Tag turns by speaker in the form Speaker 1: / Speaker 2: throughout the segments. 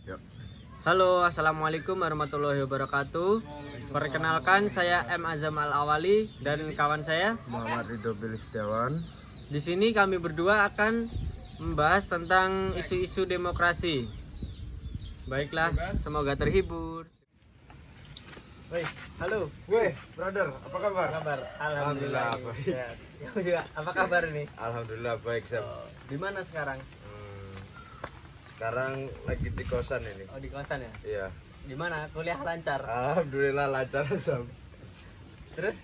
Speaker 1: Yuk.
Speaker 2: Halo, assalamualaikum warahmatullahi wabarakatuh. Perkenalkan, saya M. Azam Al Awali dan kawan saya
Speaker 1: Muhammad Ridho Billy Setiawan.
Speaker 2: Di sini kami berdua akan membahas tentang isu-isu demokrasi. Baiklah, semoga terhibur. Woi, halo.
Speaker 1: Weh, brother, apa kabar?
Speaker 2: Kabar?
Speaker 1: Alhamdulillah,
Speaker 2: Alhamdulillah.
Speaker 1: baik.
Speaker 2: Ya, kamu juga. Apa kabar nih?
Speaker 1: Alhamdulillah baik, Sam.
Speaker 2: Di mana sekarang?
Speaker 1: Sekarang lagi di kosan ini.
Speaker 2: Oh, di kosan ya.
Speaker 1: Iya.
Speaker 2: Di mana? Kuliah lancar.
Speaker 1: Alhamdulillah lancar, Sam.
Speaker 2: Terus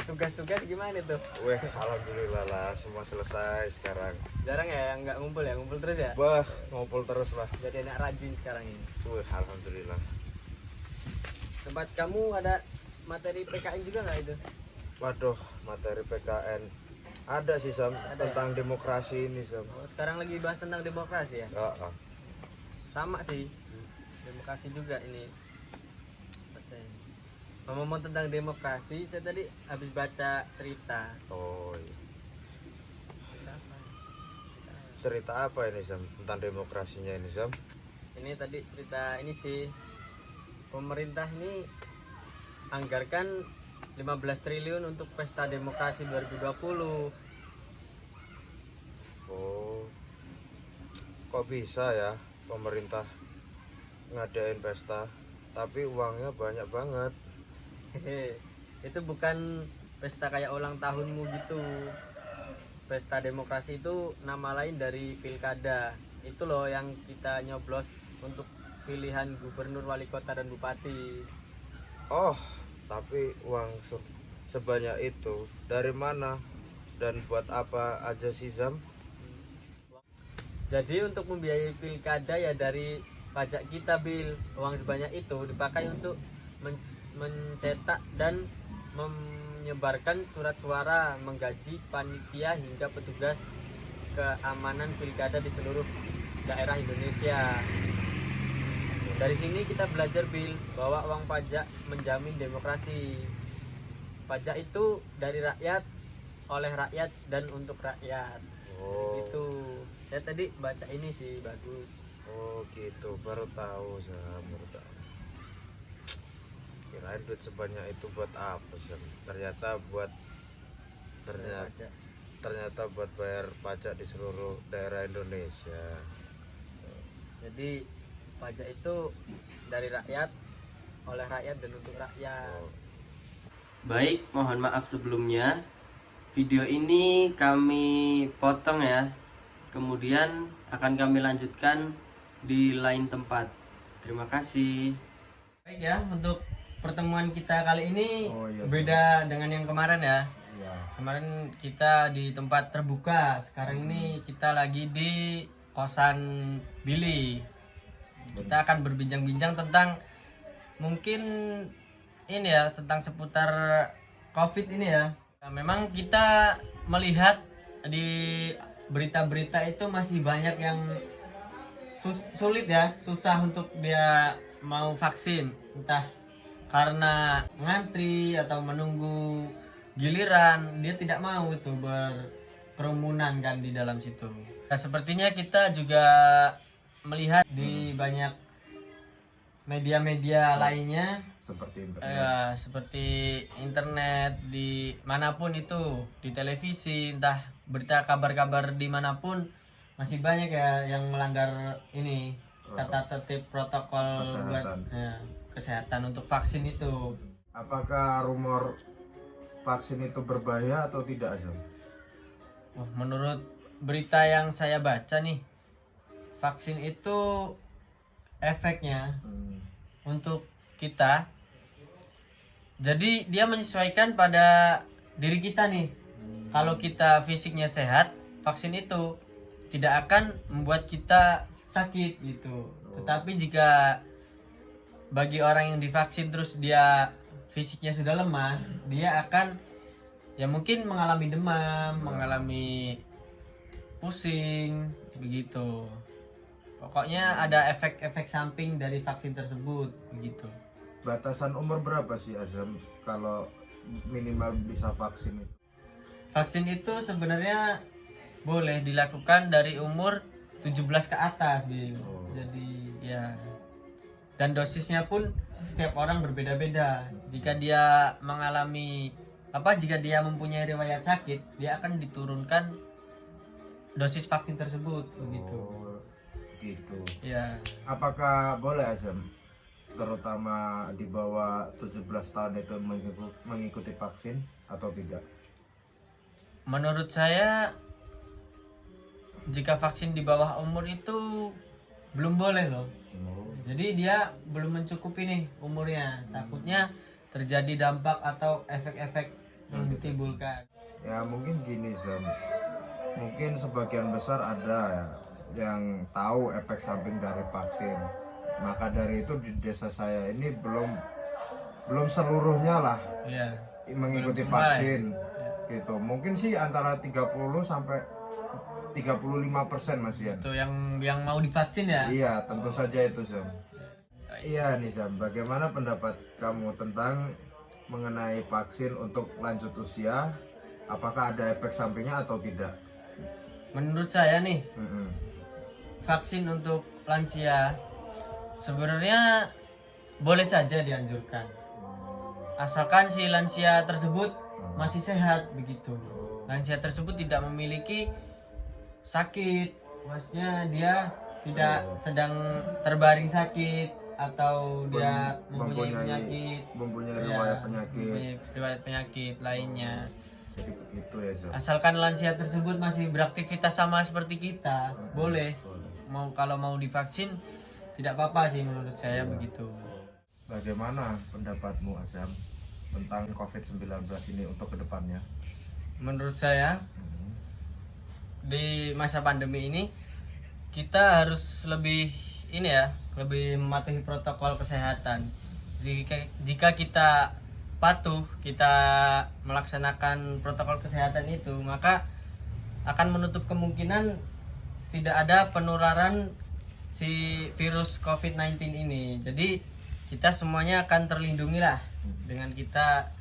Speaker 2: tugas-tugas gimana tuh?
Speaker 1: Weh, alhamdulillah lah semua selesai sekarang.
Speaker 2: Jarang ya nggak ngumpul ya? Ngumpul terus ya?
Speaker 1: Wah, ngumpul terus lah.
Speaker 2: Jadi anak rajin sekarang ini.
Speaker 1: Weh, alhamdulillah.
Speaker 2: Tempat kamu ada materi PKN juga nggak itu?
Speaker 1: Waduh, materi PKN ada sih, Sam,
Speaker 2: Ada
Speaker 1: tentang demokrasi ini, Sam.
Speaker 2: Oh, sekarang lagi bahas tentang demokrasi ya? Sama sih, demokrasi juga ini. Ngomong tentang demokrasi, saya tadi habis baca cerita.
Speaker 1: Oh, iya. Cerita apa ini, Sam? Tentang demokrasinya ini, Sam?
Speaker 2: Ini tadi cerita ini sih, pemerintah ini anggarkan 15 triliun untuk pesta demokrasi 2020.
Speaker 1: Oh, kok bisa ya pemerintah ngadain pesta, tapi uangnya banyak banget.
Speaker 2: Hehe, itu bukan pesta kayak ulang tahunmu gitu. Pesta demokrasi itu nama lain dari pilkada. Itu loh yang kita nyoblos untuk pilihan gubernur, wali kota, dan bupati.
Speaker 1: Oh, tapi uang sebanyak itu dari mana dan buat apa aja sih, Zam?
Speaker 2: Jadi untuk membiayai pilkada ya dari pajak kita, Bil. Uang sebanyak itu dipakai untuk mencetak dan menyebarkan surat suara, menggaji panitia hingga petugas keamanan pilkada di seluruh daerah Indonesia. Dari sini kita belajar, Bil, bahwa uang pajak menjamin demokrasi. Pajak itu dari rakyat, oleh rakyat, dan untuk rakyat.
Speaker 1: Oh,
Speaker 2: Gitu. Saya tadi baca ini sih, bagus.
Speaker 1: oh gitu, baru tahu, Zam, baru tahu. Kirain duit sebanyak itu buat apa, Zam? Ternyata buat
Speaker 2: Pajak.
Speaker 1: ternyata buat bayar pajak di seluruh daerah Indonesia.
Speaker 2: Jadi pajak itu dari rakyat, oleh rakyat, dan untuk rakyat.
Speaker 1: Oh.
Speaker 2: Baik, mohon maaf sebelumnya. Video ini kami potong ya. Kemudian akan kami lanjutkan di lain tempat. Terima kasih. Baik ya, untuk pertemuan kita kali ini
Speaker 1: Oh, iya,
Speaker 2: beda dengan yang kemarin ya.
Speaker 1: Iya.
Speaker 2: Kemarin kita di tempat terbuka, sekarang ini kita lagi di kosan Billy. Kita akan berbincang-bincang tentang mungkin ini ya, tentang seputar COVID ini ya. Nah, memang kita melihat di berita-berita itu masih banyak yang sulit ya, susah untuk dia mau vaksin, entah karena ngantri atau menunggu giliran, dia tidak mau itu berkerumunan kan di dalam situ. Nah, sepertinya kita juga melihat di banyak media-media lainnya
Speaker 1: Seperti
Speaker 2: internet, di manapun itu, di televisi, entah berita kabar-kabar dimanapun, masih banyak ya yang melanggar ini tata tertib protokol buat kesehatan untuk vaksin itu.
Speaker 1: Apakah rumor vaksin itu berbahaya atau tidak, Zam?
Speaker 2: Menurut berita yang saya baca nih, vaksin itu efeknya untuk kita, jadi dia menyesuaikan pada diri kita nih. Kalau kita fisiknya sehat, vaksin itu tidak akan membuat kita sakit gitu. Tetapi jika bagi orang yang divaksin terus dia fisiknya sudah lemah, dia akan ya mungkin mengalami demam, mengalami pusing begitu. Pokoknya ada efek-efek samping dari vaksin tersebut begitu.
Speaker 1: Batasan umur berapa sih, Azam, kalau minimal bisa vaksin itu?
Speaker 2: Vaksin itu sebenarnya boleh dilakukan dari umur 17 ke atas gitu.
Speaker 1: Oh.
Speaker 2: Jadi ya Dan dosisnya pun setiap orang berbeda-beda. Jika dia jika dia mempunyai riwayat sakit, dia akan diturunkan dosis vaksin tersebut begitu.
Speaker 1: Oh, gitu.
Speaker 2: Ya.
Speaker 1: Apakah boleh Azam, terutama di bawah 17 tahun itu mengikuti vaksin atau tidak?
Speaker 2: Menurut saya jika vaksin di bawah umur itu belum boleh loh.
Speaker 1: Oh.
Speaker 2: Jadi dia belum mencukupi nih umurnya. Takutnya terjadi dampak atau efek-efek yang ditimbulkan.
Speaker 1: Ya mungkin gini Zam, mungkin sebagian besar ada ya yang tahu efek samping dari vaksin. Maka dari itu di desa saya ini belum seluruhnya lah
Speaker 2: Iya.
Speaker 1: mengikuti
Speaker 2: Belum semua ya.
Speaker 1: vaksin gitu. Mungkin sih antara 30 sampai 35% masih ya.
Speaker 2: Itu yang mau divaksin ya.
Speaker 1: Iya, tentu saja itu Zam. Iya nih Zam, bagaimana pendapat kamu tentang mengenai vaksin untuk lanjut usia? Apakah ada efek sampingnya atau tidak?
Speaker 2: Menurut saya nih,
Speaker 1: Mm-mm.
Speaker 2: vaksin untuk lansia sebenarnya boleh saja dianjurkan. Asalkan si lansia tersebut masih sehat begitu. Lansia tersebut tidak memiliki sakit, maksudnya dia tidak sedang terbaring sakit atau dia mempunyai penyakit,
Speaker 1: mempunyai
Speaker 2: ya,
Speaker 1: riwayat penyakit.
Speaker 2: mempunyai riwayat penyakit lainnya.
Speaker 1: Jadi begitu ya Zam.
Speaker 2: Asalkan lansia tersebut masih beraktivitas sama seperti kita, boleh.
Speaker 1: Boleh.
Speaker 2: Kalau mau divaksin tidak apa-apa sih menurut saya begitu.
Speaker 1: Bagaimana pendapatmu Azam tentang COVID-19 ini untuk kedepannya?
Speaker 2: Menurut saya di masa pandemi ini kita harus lebih lebih mematuhi protokol kesehatan. Jika kita patuh, kita melaksanakan protokol kesehatan itu, maka akan menutup kemungkinan tidak ada penularan si virus COVID-19 ini. Jadi kita semuanya akan terlindungi lah dengan kita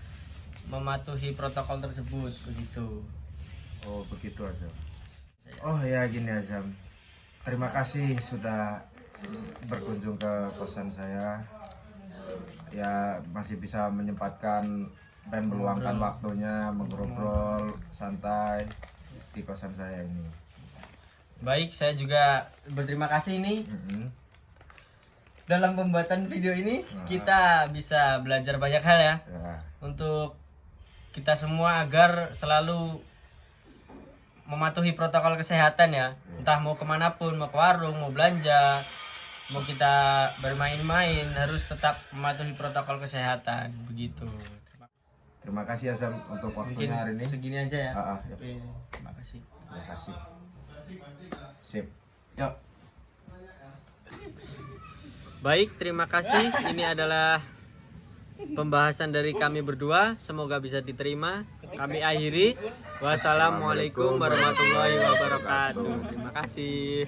Speaker 2: mematuhi protokol tersebut begitu.
Speaker 1: Oh begitu Azam. Oh ya gini Azam, terima kasih sudah berkunjung ke kosan saya. Ya masih bisa menyempatkan dan meluangkan waktunya mengobrol santai di kosan saya ini.
Speaker 2: Baik, saya juga berterima kasih nih. Dalam pembuatan video ini kita bisa belajar banyak hal ya. Untuk kita semua agar selalu mematuhi protokol kesehatan ya. Entah mau kemanapun, mau ke warung, mau belanja, mau kita bermain-main, harus tetap mematuhi protokol kesehatan begitu.
Speaker 1: Terima kasih Azam untuk
Speaker 2: Mungkin
Speaker 1: waktunya hari ini.
Speaker 2: segini aja ya.
Speaker 1: Ya.
Speaker 2: Oke, terima kasih.
Speaker 1: Terima kasih. Sip. Yuk.
Speaker 2: Baik, terima kasih. Ini adalah pembahasan dari kami berdua. Semoga bisa diterima. Kami akhiri. Wassalamualaikum warahmatullahi wabarakatuh. Terima kasih.